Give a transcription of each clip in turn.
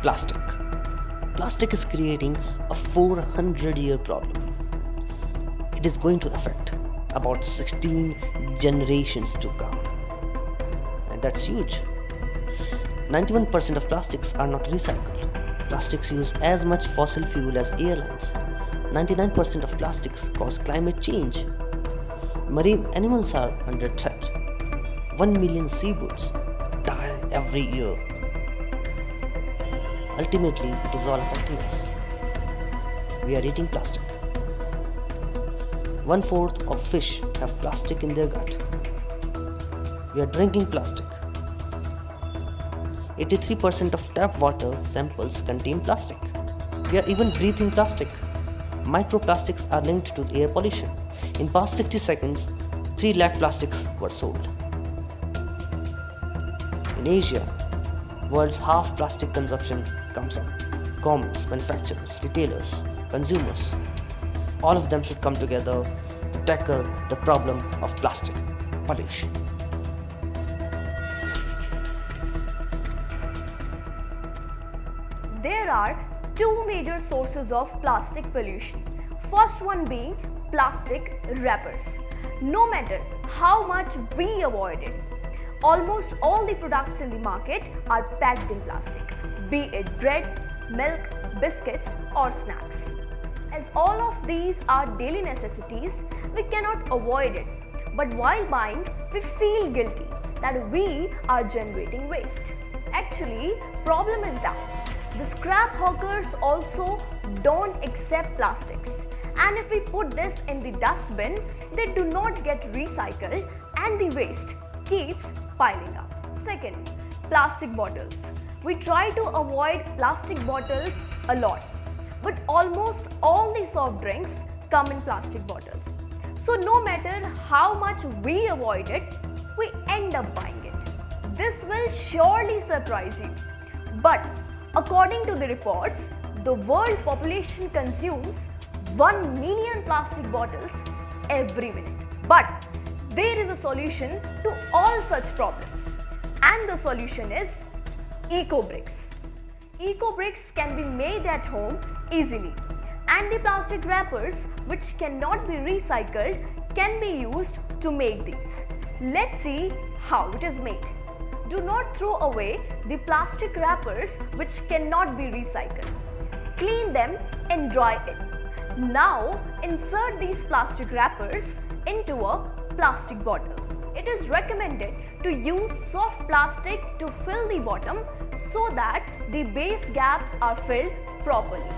Plastic. Plastic is creating a 400-year problem. It is going to affect about 16 generations to come. And that's huge. 91% of plastics are not recycled. Plastics use as much fossil fuel as airlines. 99% of plastics cause climate change. Marine animals are under threat. 1 million seabirds die every year. Ultimately, it is all affecting us. We are eating plastic. 1/4 of fish have plastic in their gut. We are drinking plastic. 83% of tap water samples contain plastic. We are even breathing plastic. Microplastics are linked to air pollution. In past 60 seconds, 3 lakh plastics were sold. In Asia, world's half plastic consumption comes up. Governments, manufacturers, retailers, consumers, all of them should come together to tackle the problem of plastic pollution. There are two major sources of plastic pollution. First one being plastic wrappers. No matter how much we avoid it, almost all the products in the market are packed in plastic, be it bread, milk, biscuits or snacks. As all of these are daily necessities, we cannot avoid it. But while buying, we feel guilty that we are generating waste. Actually, problem is that the scrap hawkers also don't accept plastics, and if we put this in the dustbin, they do not get recycled and the waste keeps piling up. Second, plastic bottles. We try to avoid plastic bottles a lot, but almost all the soft drinks come in plastic bottles. So no matter how much we avoid it, we end up buying it. This will surely surprise you. But according to the reports, the world population consumes 1 million plastic bottles every minute. But there is a solution to all such problems, and the solution is eco-bricks. Eco-bricks can be made at home easily, and the plastic wrappers which cannot be recycled can be used to make these. Let's see how it is made. Do not throw away the plastic wrappers which cannot be recycled. Clean them and dry it. Now insert these plastic wrappers into a plastic bottle. It is recommended to use soft plastic to fill the bottom so that the base gaps are filled properly.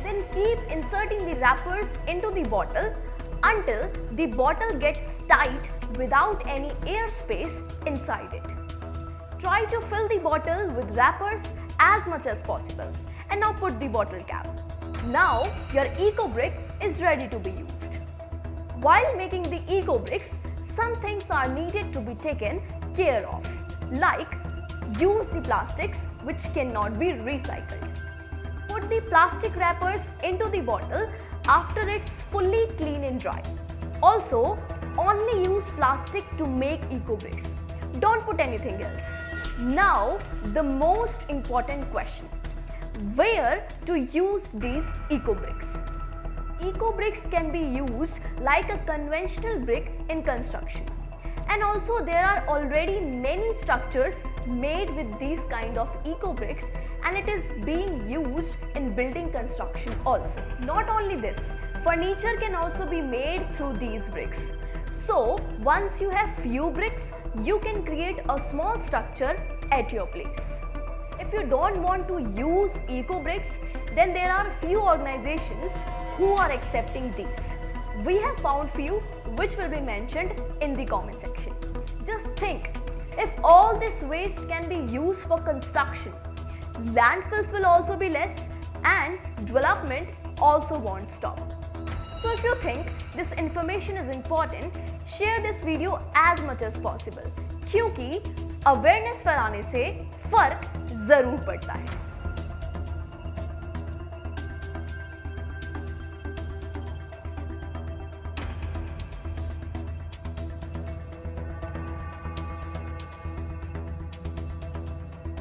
Then keep inserting the wrappers into the bottle until the bottle gets tight without any air space inside it. Try to fill the bottle with wrappers as much as possible, and now put the bottle cap. Now your eco brick is ready to be used. While making the eco bricks, some things are needed to be taken care of, like use the plastics which cannot be recycled. Put the plastic wrappers into the bottle after it's fully clean and dry. Also, only use plastic to make eco bricks. Don't put anything else. Now, the most important question: where to use these eco bricks? Eco bricks can be used like a conventional brick in construction. And also there are already many structures made with these kind of eco bricks, and it is being used in building construction also. Not only this, furniture can also be made through these bricks. So once you have few bricks, you can create a small structure at your place. If you don't want to use eco bricks, then there are few organizations who are accepting these. We have found few which will be mentioned in the comment section. Just think, if all this waste can be used for construction, landfills will also be less and development also won't stop. So if you think this information is important, share this video as much as possible, क्योंकि awareness फैलाने से फर्क जरूर पड़ता है.